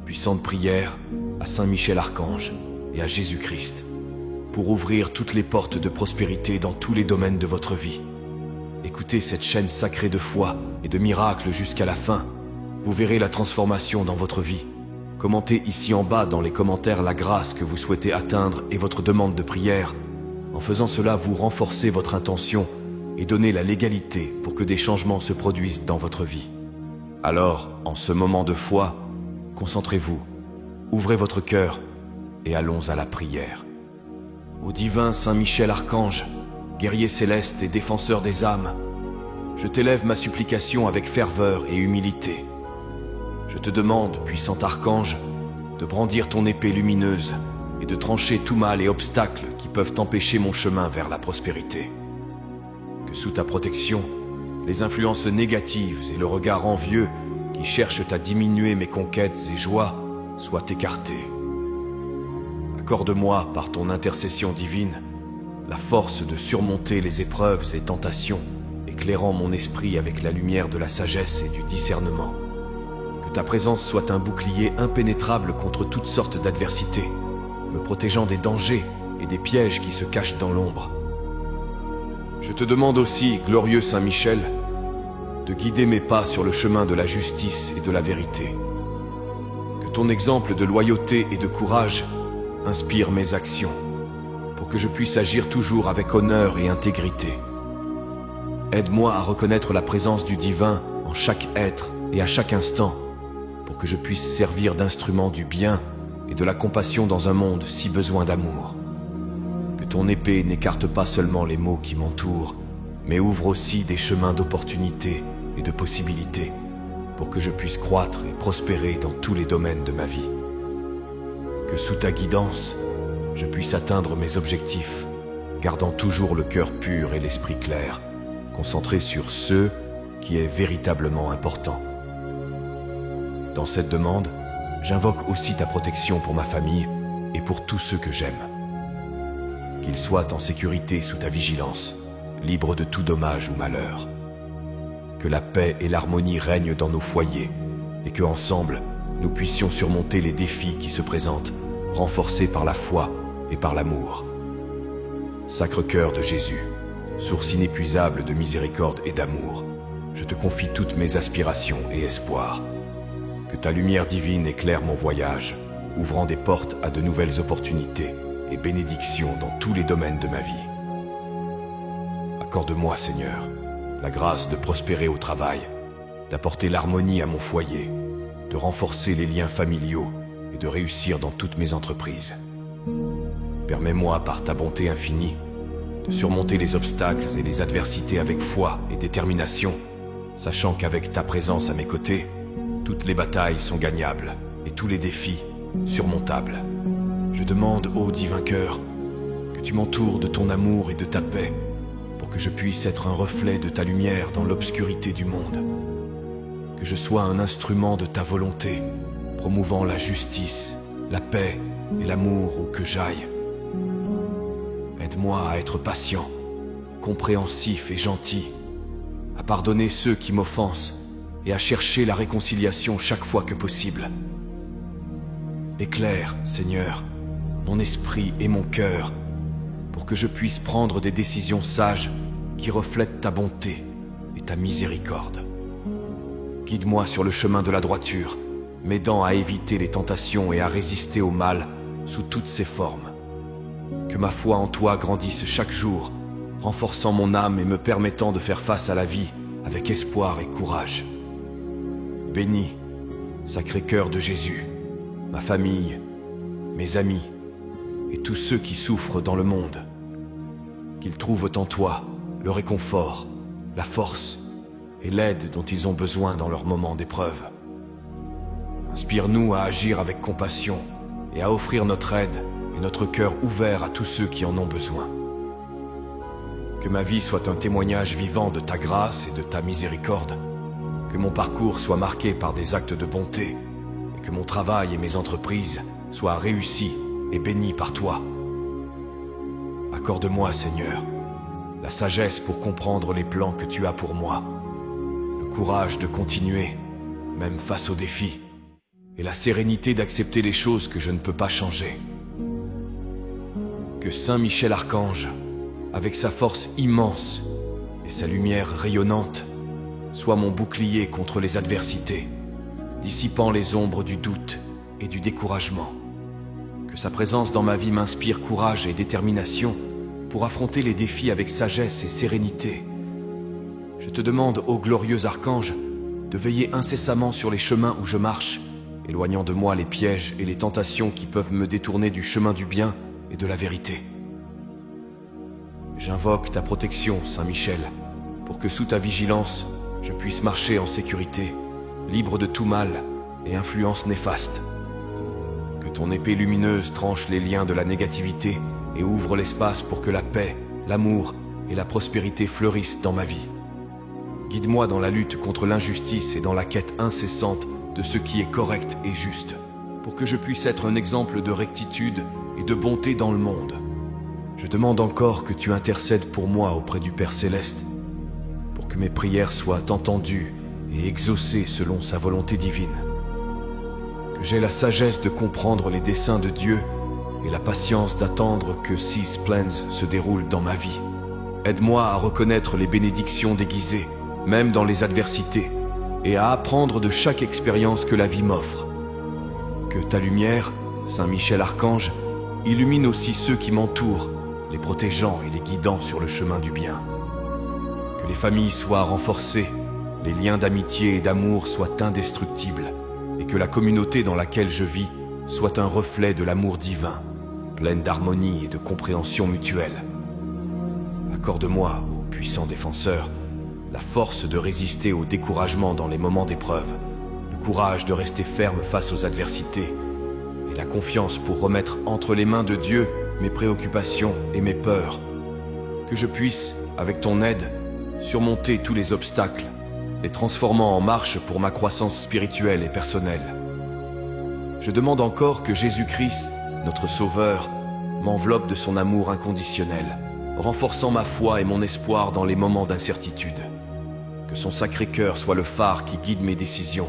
puissante prière à Saint Michel Archange et à Jésus-Christ, pour ouvrir toutes les portes de prospérité dans tous les domaines de votre vie. Écoutez cette chaîne sacrée de foi et de miracles jusqu'à la fin. Vous verrez la transformation dans votre vie. Commentez ici en bas dans les commentaires la grâce que vous souhaitez atteindre et votre demande de prière. En faisant cela, vous renforcez votre intention et donnez la légalité pour que des changements se produisent dans votre vie. Alors, en ce moment de foi, concentrez-vous, ouvrez votre cœur et allons à la prière. Ô divin Saint Michel Archange, guerrier céleste et défenseur des âmes, je t'élève ma supplication avec ferveur et humilité. Je te demande, puissant archange, de brandir ton épée lumineuse et de trancher tout mal et obstacles qui peuvent empêcher mon chemin vers la prospérité. Que sous ta protection, les influences négatives et le regard envieux qui cherchent à diminuer mes conquêtes et joies soient écartés. Accorde-moi, par ton intercession divine, la force de surmonter les épreuves et tentations, éclairant mon esprit avec la lumière de la sagesse et du discernement. Que ta présence soit un bouclier impénétrable contre toutes sortes d'adversités, me protégeant des dangers et des pièges qui se cachent dans l'ombre. Je te demande aussi, glorieux Saint Michel, de guider mes pas sur le chemin de la justice et de la vérité. Que ton exemple de loyauté et de courage inspire mes actions, pour que je puisse agir toujours avec honneur et intégrité. Aide-moi à reconnaître la présence du divin en chaque être et à chaque instant, pour que je puisse servir d'instrument du bien et de la compassion dans un monde si besoin d'amour. Que ton épée n'écarte pas seulement les maux qui m'entourent, mais ouvre aussi des chemins d'opportunités et de possibilités, pour que je puisse croître et prospérer dans tous les domaines de ma vie. Que sous ta guidance, je puisse atteindre mes objectifs, gardant toujours le cœur pur et l'esprit clair, concentré sur ce qui est véritablement important. Dans cette demande, j'invoque aussi ta protection pour ma famille et pour tous ceux que j'aime. Qu'ils soient en sécurité sous ta vigilance, libres de tout dommage ou malheur. Que la paix et l'harmonie règnent dans nos foyers et que, ensemble, nous puissions surmonter les défis qui se présentent, renforcés par la foi et par l'amour. Sacre-Cœur de Jésus, source inépuisable de miséricorde et d'amour, je te confie toutes mes aspirations et espoirs. Que ta lumière divine éclaire mon voyage, ouvrant des portes à de nouvelles opportunités et bénédictions dans tous les domaines de ma vie. Accorde-moi, Seigneur, la grâce de prospérer au travail, d'apporter l'harmonie à mon foyer, de renforcer les liens familiaux et de réussir dans toutes mes entreprises. Permets-moi, par ta bonté infinie, de surmonter les obstacles et les adversités avec foi et détermination, sachant qu'avec ta présence à mes côtés, toutes les batailles sont gagnables et tous les défis surmontables. Je demande, ô divin cœur, que tu m'entoures de ton amour et de ta paix, pour que je puisse être un reflet de ta lumière dans l'obscurité du monde. Que je sois un instrument de ta volonté, promouvant la justice, la paix et l'amour où que j'aille. Aide-moi à être patient, compréhensif et gentil, à pardonner ceux qui m'offensent et à chercher la réconciliation chaque fois que possible. Éclaire, Seigneur, mon esprit et mon cœur, pour que je puisse prendre des décisions sages qui reflètent ta bonté et ta miséricorde. Guide-moi sur le chemin de la droiture, m'aidant à éviter les tentations et à résister au mal sous toutes ses formes. Que ma foi en toi grandisse chaque jour, renforçant mon âme et me permettant de faire face à la vie avec espoir et courage. Bénis, Sacré-Cœur de Jésus, ma famille, mes amis et tous ceux qui souffrent dans le monde. Qu'ils trouvent en toi le réconfort, la force et l'aide dont ils ont besoin dans leurs moments d'épreuve. Inspire-nous à agir avec compassion et à offrir notre aide et notre cœur ouvert à tous ceux qui en ont besoin. Que ma vie soit un témoignage vivant de ta grâce et de ta miséricorde. Que mon parcours soit marqué par des actes de bonté et que mon travail et mes entreprises soient réussis et bénis par toi. Accorde-moi, Seigneur, la sagesse pour comprendre les plans que tu as pour moi, le courage de continuer, même face aux défis, et la sérénité d'accepter les choses que je ne peux pas changer. Que Saint Michel Archange, avec sa force immense et sa lumière rayonnante, soit mon bouclier contre les adversités, dissipant les ombres du doute et du découragement. Que sa présence dans ma vie m'inspire courage et détermination pour affronter les défis avec sagesse et sérénité. Je te demande, ô glorieux archange, de veiller incessamment sur les chemins où je marche, éloignant de moi les pièges et les tentations qui peuvent me détourner du chemin du bien et de la vérité. J'invoque ta protection, Saint Michel, pour que sous ta vigilance, je puisse marcher en sécurité, libre de tout mal et influence néfaste. Que ton épée lumineuse tranche les liens de la négativité et ouvre l'espace pour que la paix, l'amour et la prospérité fleurissent dans ma vie. Guide-moi dans la lutte contre l'injustice et dans la quête incessante de ce qui est correct et juste, pour que je puisse être un exemple de rectitude et de bonté dans le monde. Je demande encore que tu intercèdes pour moi auprès du Père Céleste, pour que mes prières soient entendues et exaucées selon sa volonté divine. Que j'ai la sagesse de comprendre les desseins de Dieu et la patience d'attendre que Six Plans se déroulent dans ma vie. Aide-moi à reconnaître les bénédictions déguisées, même dans les adversités, et à apprendre de chaque expérience que la vie m'offre. Que ta lumière, Saint Michel Archange, illumine aussi ceux qui m'entourent, les protégeant et les guidant sur le chemin du bien. Que les familles soient renforcées, les liens d'amitié et d'amour soient indestructibles, et que la communauté dans laquelle je vis soit un reflet de l'amour divin, pleine d'harmonie et de compréhension mutuelle. Accorde-moi, ô puissant défenseur, la force de résister au découragement dans les moments d'épreuve, le courage de rester ferme face aux adversités, et la confiance pour remettre entre les mains de Dieu mes préoccupations et mes peurs. Que je puisse, avec ton aide, surmonter tous les obstacles, les transformant en marche pour ma croissance spirituelle et personnelle. Je demande encore que Jésus-Christ, notre Sauveur, m'enveloppe de son amour inconditionnel, renforçant ma foi et mon espoir dans les moments d'incertitude. Que son Sacré-Cœur soit le phare qui guide mes décisions,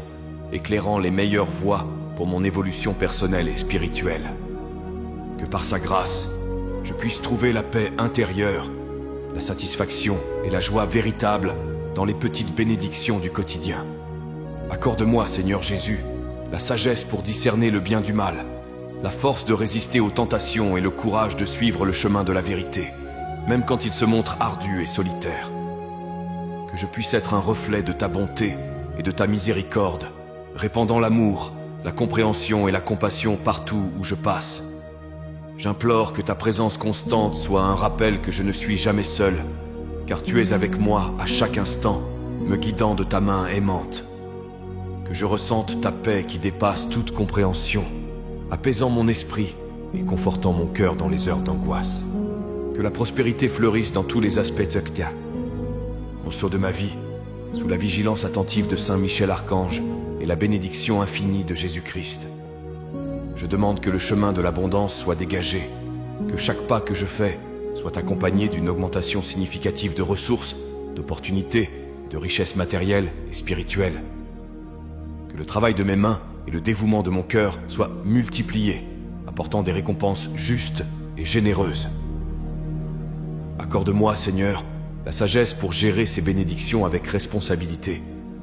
éclairant les meilleures voies pour mon évolution personnelle et spirituelle. Que par sa grâce, je puisse trouver la paix intérieure, la satisfaction et la joie véritable dans les petites bénédictions du quotidien. Accorde-moi, Seigneur Jésus, la sagesse pour discerner le bien du mal, la force de résister aux tentations et le courage de suivre le chemin de la vérité, même quand il se montre ardu et solitaire. Que je puisse être un reflet de ta bonté et de ta miséricorde, répandant l'amour, la compréhension et la compassion partout où je passe. J'implore que ta présence constante soit un rappel que je ne suis jamais seul, car tu es avec moi à chaque instant, me guidant de ta main aimante. Que je ressente ta paix qui dépasse toute compréhension, apaisant mon esprit et confortant mon cœur dans les heures d'angoisse. Que la prospérité fleurisse dans tous les aspects de Tka. Au saut de ma vie, sous la vigilance attentive de Saint Michel Archange et la bénédiction infinie de Jésus-Christ. Je demande que le chemin de l'abondance soit dégagé, que chaque pas que je fais soit accompagné d'une augmentation significative de ressources, d'opportunités, de richesses matérielles et spirituelles. Que le travail de mes mains et le dévouement de mon cœur soient multipliés, apportant des récompenses justes et généreuses. Accorde-moi, Seigneur, la sagesse pour gérer ces bénédictions avec responsabilité,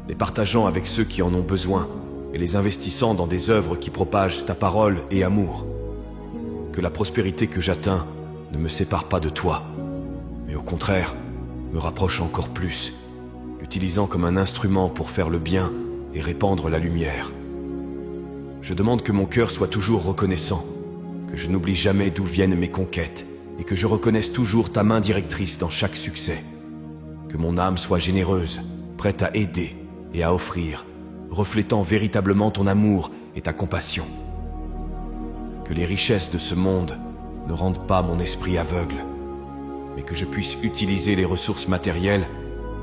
les partageant avec ceux qui en ont besoin et les investissant dans des œuvres qui propagent ta parole et amour. Que la prospérité que j'atteins ne me sépare pas de toi, mais au contraire, me rapproche encore plus, l'utilisant comme un instrument pour faire le bien et répandre la lumière. Je demande que mon cœur soit toujours reconnaissant, que je n'oublie jamais d'où viennent mes conquêtes et que je reconnaisse toujours ta main directrice dans chaque succès. Que mon âme soit généreuse, prête à aider et à offrir, reflétant véritablement ton amour et ta compassion. Que les richesses de ce monde ne rendent pas mon esprit aveugle, mais que je puisse utiliser les ressources matérielles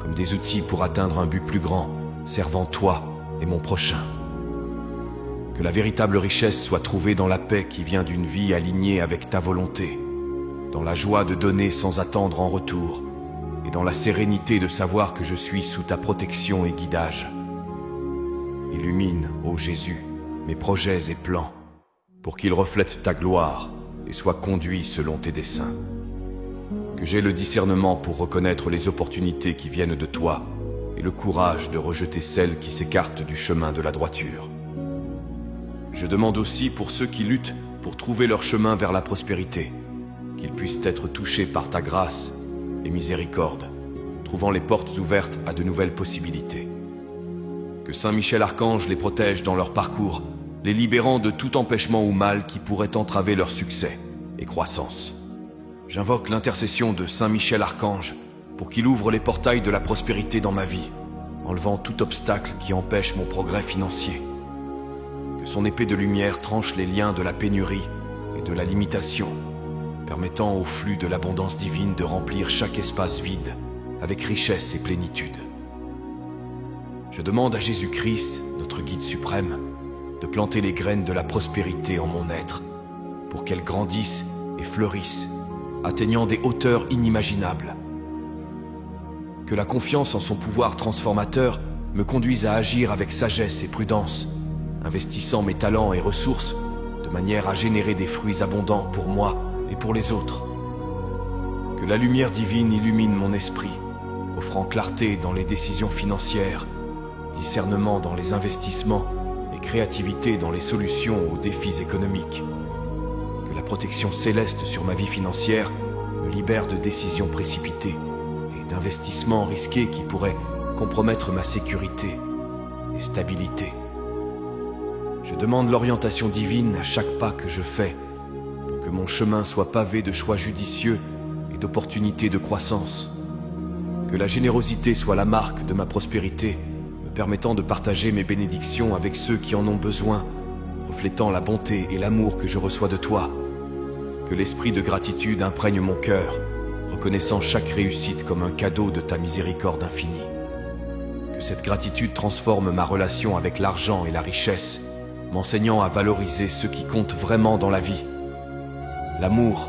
comme des outils pour atteindre un but plus grand, servant toi et mon prochain. Que la véritable richesse soit trouvée dans la paix qui vient d'une vie alignée avec ta volonté, dans la joie de donner sans attendre en retour, et dans la sérénité de savoir que je suis sous ta protection et guidage. Illumine, ô Jésus, mes projets et plans, pour qu'ils reflètent ta gloire et soient conduits selon tes desseins. Que j'aie le discernement pour reconnaître les opportunités qui viennent de toi et le courage de rejeter celles qui s'écartent du chemin de la droiture. Je demande aussi pour ceux qui luttent pour trouver leur chemin vers la prospérité, qu'ils puissent être touchés par ta grâce et miséricorde, trouvant les portes ouvertes à de nouvelles possibilités. Que Saint Michel Archange les protège dans leur parcours, les libérant de tout empêchement ou mal qui pourrait entraver leur succès et croissance. J'invoque l'intercession de Saint Michel Archange pour qu'il ouvre les portails de la prospérité dans ma vie, enlevant tout obstacle qui empêche mon progrès financier. Que son épée de lumière tranche les liens de la pénurie et de la limitation, permettant au flux de l'abondance divine de remplir chaque espace vide avec richesse et plénitude. Je demande à Jésus-Christ, notre guide suprême, de planter les graines de la prospérité en mon être, pour qu'elles grandissent et fleurissent, atteignant des hauteurs inimaginables. Que la confiance en son pouvoir transformateur me conduise à agir avec sagesse et prudence, investissant mes talents et ressources de manière à générer des fruits abondants pour moi et pour les autres. Que la lumière divine illumine mon esprit, offrant clarté dans les décisions financières, discernement dans les investissements et créativité dans les solutions aux défis économiques. Que la protection céleste sur ma vie financière me libère de décisions précipitées et d'investissements risqués qui pourraient compromettre ma sécurité et stabilité. Je demande l'orientation divine à chaque pas que je fais pour que mon chemin soit pavé de choix judicieux et d'opportunités de croissance. Que la générosité soit la marque de ma prospérité, me permettant de partager mes bénédictions avec ceux qui en ont besoin, reflétant la bonté et l'amour que je reçois de toi. Que l'esprit de gratitude imprègne mon cœur, reconnaissant chaque réussite comme un cadeau de ta miséricorde infinie. Que cette gratitude transforme ma relation avec l'argent et la richesse, m'enseignant à valoriser ce qui compte vraiment dans la vie. L'amour,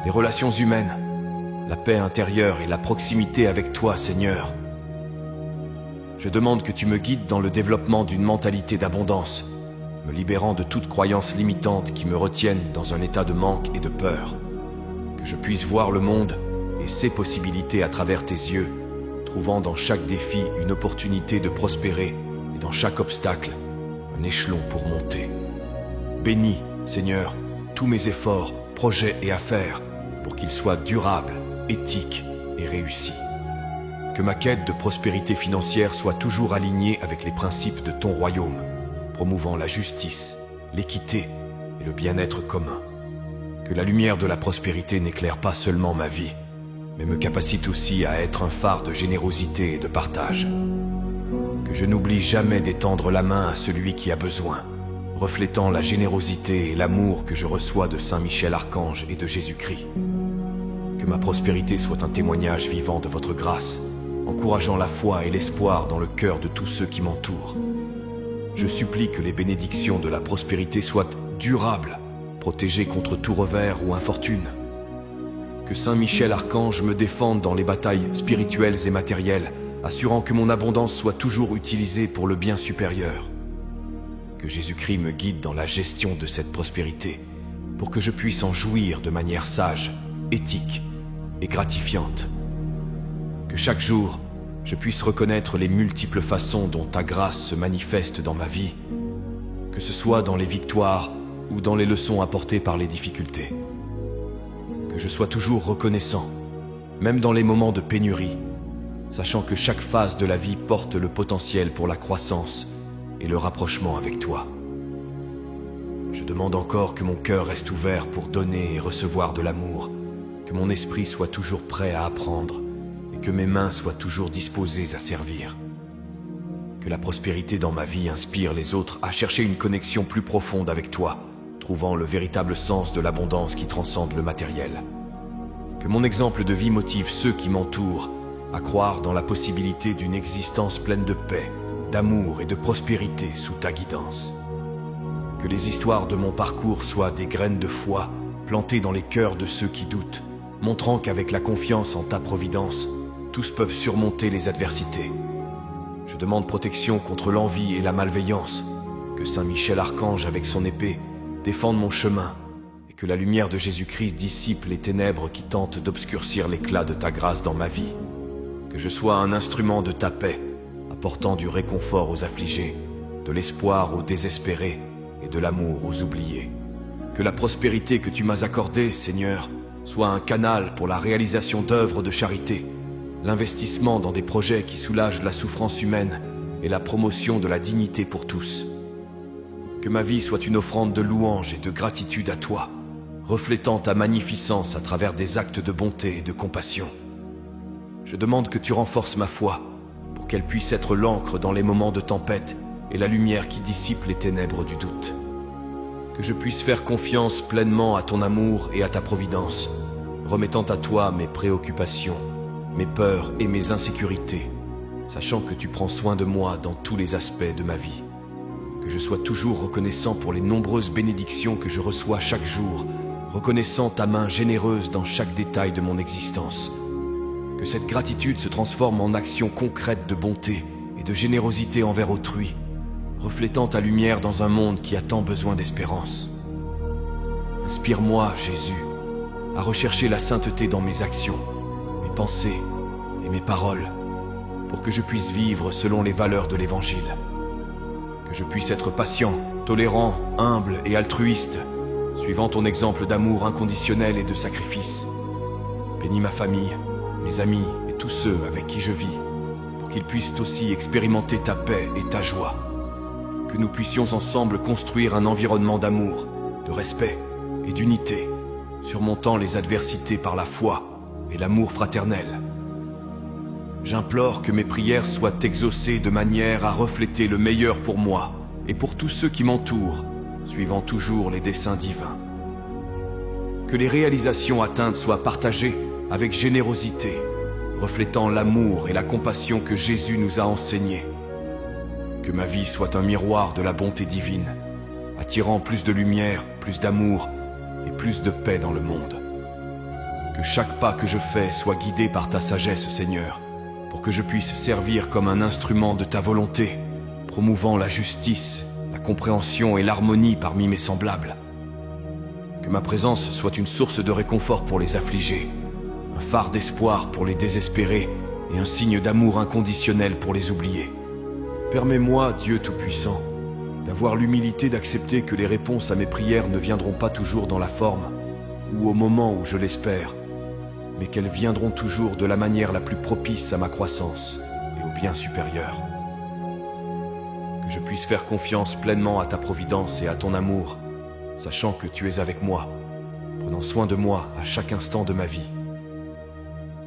les relations humaines, la paix intérieure et la proximité avec toi, Seigneur. Je demande que tu me guides dans le développement d'une mentalité d'abondance, me libérant de toute croyance limitante qui me retienne dans un état de manque et de peur. Que je puisse voir le monde et ses possibilités à travers tes yeux, trouvant dans chaque défi une opportunité de prospérer et dans chaque obstacle un échelon pour monter. Bénis, Seigneur, tous mes efforts, projets et affaires pour qu'ils soient durables, éthiques et réussis. Que ma quête de prospérité financière soit toujours alignée avec les principes de ton royaume, promouvant la justice, l'équité et le bien-être commun. Que la lumière de la prospérité n'éclaire pas seulement ma vie, mais me capacite aussi à être un phare de générosité et de partage. Que je n'oublie jamais d'étendre la main à celui qui a besoin, reflétant la générosité et l'amour que je reçois de Saint Michel Archange et de Jésus-Christ. Que ma prospérité soit un témoignage vivant de votre grâce, encourageant la foi et l'espoir dans le cœur de tous ceux qui m'entourent. Je supplie que les bénédictions de la prospérité soient durables, protégées contre tout revers ou infortune. Que Saint Michel Archange me défende dans les batailles spirituelles et matérielles, assurant que mon abondance soit toujours utilisée pour le bien supérieur. Que Jésus-Christ me guide dans la gestion de cette prospérité, pour que je puisse en jouir de manière sage, éthique et gratifiante. Que chaque jour, je puisse reconnaître les multiples façons dont ta grâce se manifeste dans ma vie, que ce soit dans les victoires ou dans les leçons apportées par les difficultés. Que je sois toujours reconnaissant, même dans les moments de pénurie, sachant que chaque phase de la vie porte le potentiel pour la croissance et le rapprochement avec toi. Je demande encore que mon cœur reste ouvert pour donner et recevoir de l'amour, que mon esprit soit toujours prêt à apprendre et que mes mains soient toujours disposées à servir. Que la prospérité dans ma vie inspire les autres à chercher une connexion plus profonde avec toi, trouvant le véritable sens de l'abondance qui transcende le matériel. Que mon exemple de vie motive ceux qui m'entourent à croire dans la possibilité d'une existence pleine de paix, d'amour et de prospérité sous ta guidance. Que les histoires de mon parcours soient des graines de foi plantées dans les cœurs de ceux qui doutent, montrant qu'avec la confiance en ta providence, tous peuvent surmonter les adversités. Je demande protection contre l'envie et la malveillance, Que Saint Michel Archange avec son épée défende mon chemin, et que la lumière de Jésus-Christ dissipe les ténèbres qui tentent d'obscurcir l'éclat de ta grâce dans ma vie. Que je sois un instrument de ta paix, apportant du réconfort aux affligés, de l'espoir aux désespérés et de l'amour aux oubliés. Que la prospérité que tu m'as accordée, Seigneur, soit un canal pour la réalisation d'œuvres de charité, l'investissement dans des projets qui soulagent la souffrance humaine et la promotion de la dignité pour tous. Que ma vie soit une offrande de louange et de gratitude à toi, reflétant ta magnificence à travers des actes de bonté et de compassion. Je demande que tu renforces ma foi, pour qu'elle puisse être l'encre dans les moments de tempête et la lumière qui dissipe les ténèbres du doute. Que je puisse faire confiance pleinement à ton amour et à ta providence, remettant à toi mes préoccupations, mes peurs et mes insécurités, sachant que tu prends soin de moi dans tous les aspects de ma vie. Que je sois toujours reconnaissant pour les nombreuses bénédictions que je reçois chaque jour, reconnaissant ta main généreuse dans chaque détail de mon existence. Que cette gratitude se transforme en action concrète de bonté et de générosité envers autrui, reflétant ta lumière dans un monde qui a tant besoin d'espérance. Inspire-moi, Jésus, à rechercher la sainteté dans mes actions, mes pensées et mes paroles, pour que je puisse vivre selon les valeurs de l'Évangile. Que je puisse être patient, tolérant, humble et altruiste, suivant ton exemple d'amour inconditionnel et de sacrifice. Bénis ma famille, mes amis et tous ceux avec qui je vis, pour qu'ils puissent aussi expérimenter ta paix et ta joie. Que nous puissions ensemble construire un environnement d'amour, de respect et d'unité, surmontant les adversités par la foi et l'amour fraternel. J'implore que mes prières soient exaucées de manière à refléter le meilleur pour moi et pour tous ceux qui m'entourent, suivant toujours les desseins divins. Que les réalisations atteintes soient partagées avec générosité, reflétant l'amour et la compassion que Jésus nous a enseignés. Que ma vie soit un miroir de la bonté divine, attirant plus de lumière, plus d'amour et plus de paix dans le monde. Que chaque pas que je fais soit guidé par ta sagesse, Seigneur, pour que je puisse servir comme un instrument de ta volonté, promouvant la justice, la compréhension et l'harmonie parmi mes semblables. Que ma présence soit une source de réconfort pour les affligés, un phare d'espoir pour les désespérés et un signe d'amour inconditionnel pour les oubliés. Permets-moi, Dieu Tout-Puissant, d'avoir l'humilité d'accepter que les réponses à mes prières ne viendront pas toujours dans la forme ou au moment où je l'espère, mais qu'elles viendront toujours de la manière la plus propice à ma croissance et au bien supérieur. Que je puisse faire confiance pleinement à ta providence et à ton amour, sachant que tu es avec moi, prenant soin de moi à chaque instant de ma vie.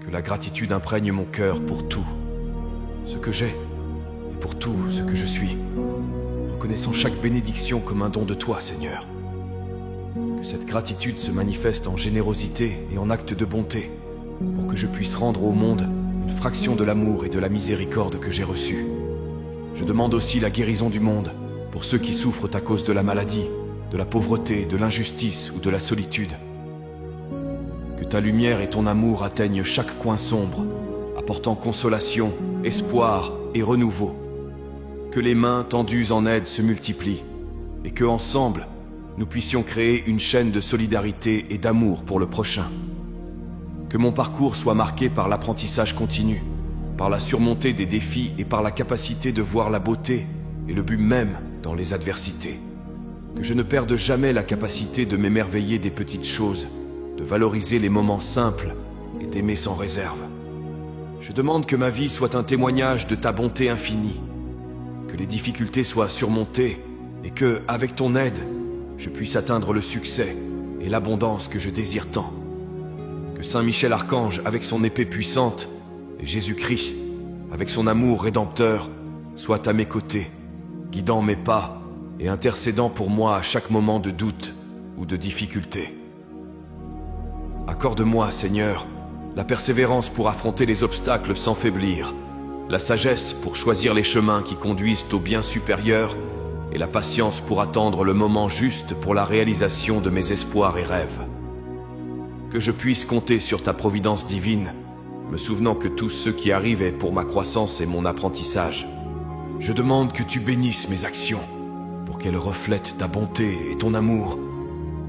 Que la gratitude imprègne mon cœur pour tout ce que j'ai et pour tout ce que je suis, reconnaissant chaque bénédiction comme un don de toi, Seigneur. Que cette gratitude se manifeste en générosité et en actes de bonté, pour que je puisse rendre au monde une fraction de l'amour et de la miséricorde que j'ai reçue. Je demande aussi la guérison du monde pour ceux qui souffrent à cause de la maladie, de la pauvreté, de l'injustice ou de la solitude. Que ta lumière et ton amour atteignent chaque coin sombre, apportant consolation, espoir et renouveau. Que les mains tendues en aide se multiplient et que, ensemble, nous puissions créer une chaîne de solidarité et d'amour pour le prochain. Que mon parcours soit marqué par l'apprentissage continu, par la surmontée des défis et par la capacité de voir la beauté et le but même dans les adversités. Que je ne perde jamais la capacité de m'émerveiller des petites choses, de valoriser les moments simples et d'aimer sans réserve. Je demande que ma vie soit un témoignage de ta bonté infinie, que les difficultés soient surmontées et que, avec ton aide, je puisse atteindre le succès et l'abondance que je désire tant. Que Saint Michel Archange, avec son épée puissante, et Jésus-Christ, avec son amour rédempteur, soit à mes côtés, guidant mes pas et intercédant pour moi à chaque moment de doute ou de difficulté. Accorde-moi, Seigneur, la persévérance pour affronter les obstacles sans faiblir, la sagesse pour choisir les chemins qui conduisent au bien supérieur et la patience pour attendre le moment juste pour la réalisation de mes espoirs et rêves. Que je puisse compter sur ta providence divine, me souvenant que tout ce qui arrive est pour ma croissance et mon apprentissage. Je demande que tu bénisses mes actions, pour qu'elle reflète ta bonté et ton amour,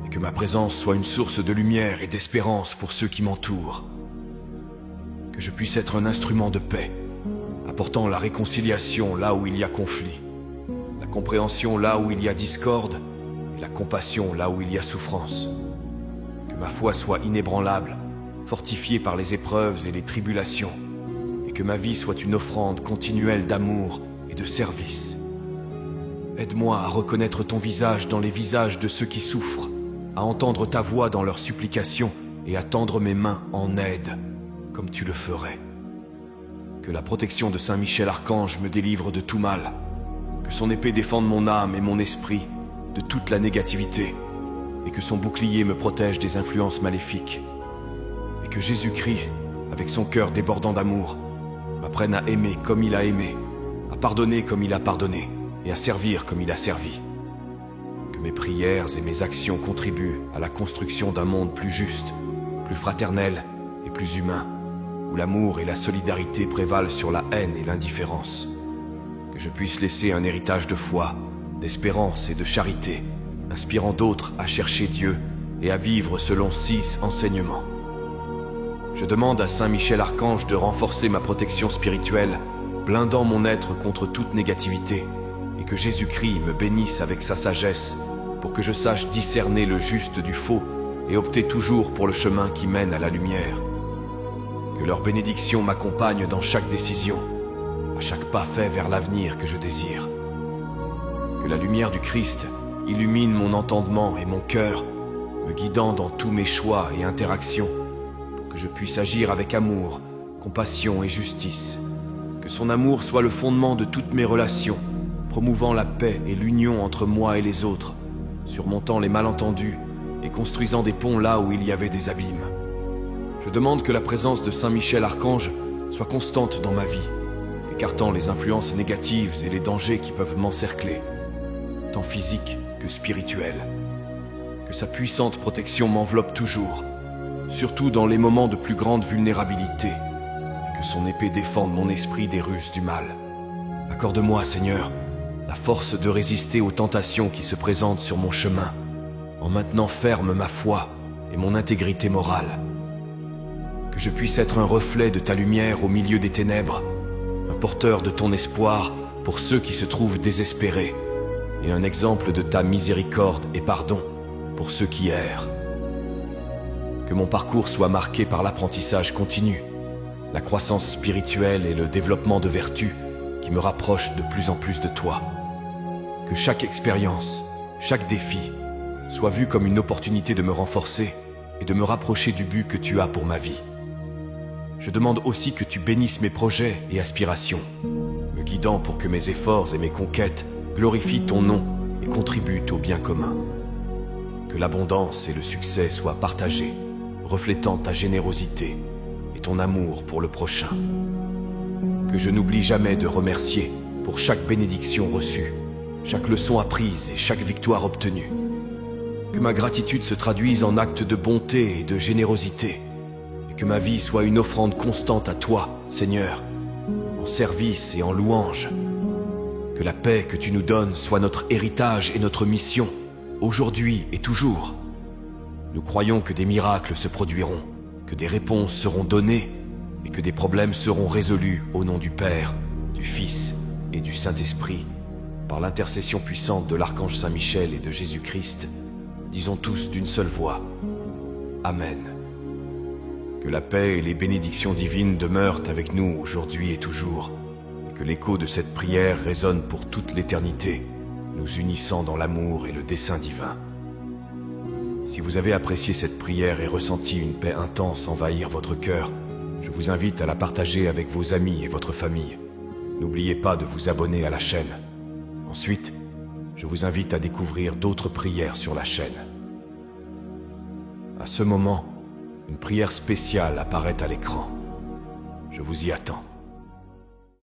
et que ma présence soit une source de lumière et d'espérance pour ceux qui m'entourent. Que je puisse être un instrument de paix, apportant la réconciliation là où il y a conflit, la compréhension là où il y a discorde, et la compassion là où il y a souffrance. Que ma foi soit inébranlable, fortifiée par les épreuves et les tribulations, et que ma vie soit une offrande continuelle d'amour et de service. Aide-moi à reconnaître ton visage dans les visages de ceux qui souffrent, à entendre ta voix dans leurs supplications et à tendre mes mains en aide, comme tu le ferais. Que la protection de Saint Michel Archange me délivre de tout mal, que son épée défende mon âme et mon esprit de toute la négativité, et que son bouclier me protège des influences maléfiques. Et que Jésus-Christ, avec son cœur débordant d'amour, m'apprenne à aimer comme il a aimé, à pardonner comme il a pardonné, et à servir comme il a servi. Que mes prières et mes actions contribuent à la construction d'un monde plus juste, plus fraternel et plus humain, où l'amour et la solidarité prévalent sur la haine et l'indifférence. Que je puisse laisser un héritage de foi, d'espérance et de charité, inspirant d'autres à chercher Dieu et à vivre selon 6 enseignements. Je demande à Saint Michel Archange de renforcer ma protection spirituelle, blindant mon être contre toute négativité, et que Jésus-Christ me bénisse avec sa sagesse pour que je sache discerner le juste du faux et opter toujours pour le chemin qui mène à la lumière. Que leur bénédiction m'accompagne dans chaque décision, à chaque pas fait vers l'avenir que je désire. Que la lumière du Christ illumine mon entendement et mon cœur, me guidant dans tous mes choix et interactions, pour que je puisse agir avec amour, compassion et justice. Que son amour soit le fondement de toutes mes relations, promouvant la paix et l'union entre moi et les autres, surmontant les malentendus et construisant des ponts là où il y avait des abîmes. Je demande que la présence de Saint Michel Archange soit constante dans ma vie, écartant les influences négatives et les dangers qui peuvent m'encercler, tant physiques que spirituels. Que sa puissante protection m'enveloppe toujours, surtout dans les moments de plus grande vulnérabilité, et que son épée défende mon esprit des ruses du mal. Accorde-moi, Seigneur, la force de résister aux tentations qui se présentent sur mon chemin, en maintenant ferme ma foi et mon intégrité morale. Que je puisse être un reflet de ta lumière au milieu des ténèbres, un porteur de ton espoir pour ceux qui se trouvent désespérés, et un exemple de ta miséricorde et pardon pour ceux qui errent. Que mon parcours soit marqué par l'apprentissage continu, la croissance spirituelle et le développement de vertus qui me rapprochent de plus en plus de toi. Que chaque expérience, chaque défi, soit vu comme une opportunité de me renforcer et de me rapprocher du but que tu as pour ma vie. Je demande aussi que tu bénisses mes projets et aspirations, me guidant pour que mes efforts et mes conquêtes glorifient ton nom et contribuent au bien commun. Que l'abondance et le succès soient partagés, reflétant ta générosité et ton amour pour le prochain. Que je n'oublie jamais de remercier pour chaque bénédiction reçue, chaque leçon apprise et chaque victoire obtenue. Que ma gratitude se traduise en actes de bonté et de générosité, et que ma vie soit une offrande constante à toi, Seigneur, en service et en louange. Que la paix que tu nous donnes soit notre héritage et notre mission, aujourd'hui et toujours. Nous croyons que des miracles se produiront, que des réponses seront données, et que des problèmes seront résolus au nom du Père, du Fils et du Saint-Esprit, par l'intercession puissante de l'archange Saint Michel et de Jésus-Christ. Disons tous d'une seule voix, Amen. Que la paix et les bénédictions divines demeurent avec nous aujourd'hui et toujours, et que l'écho de cette prière résonne pour toute l'éternité, nous unissant dans l'amour et le dessein divin. Si vous avez apprécié cette prière et ressenti une paix intense envahir votre cœur, je vous invite à la partager avec vos amis et votre famille. N'oubliez pas de vous abonner à la chaîne. Ensuite, je vous invite à découvrir d'autres prières sur la chaîne. À ce moment, une prière spéciale apparaît à l'écran. Je vous y attends.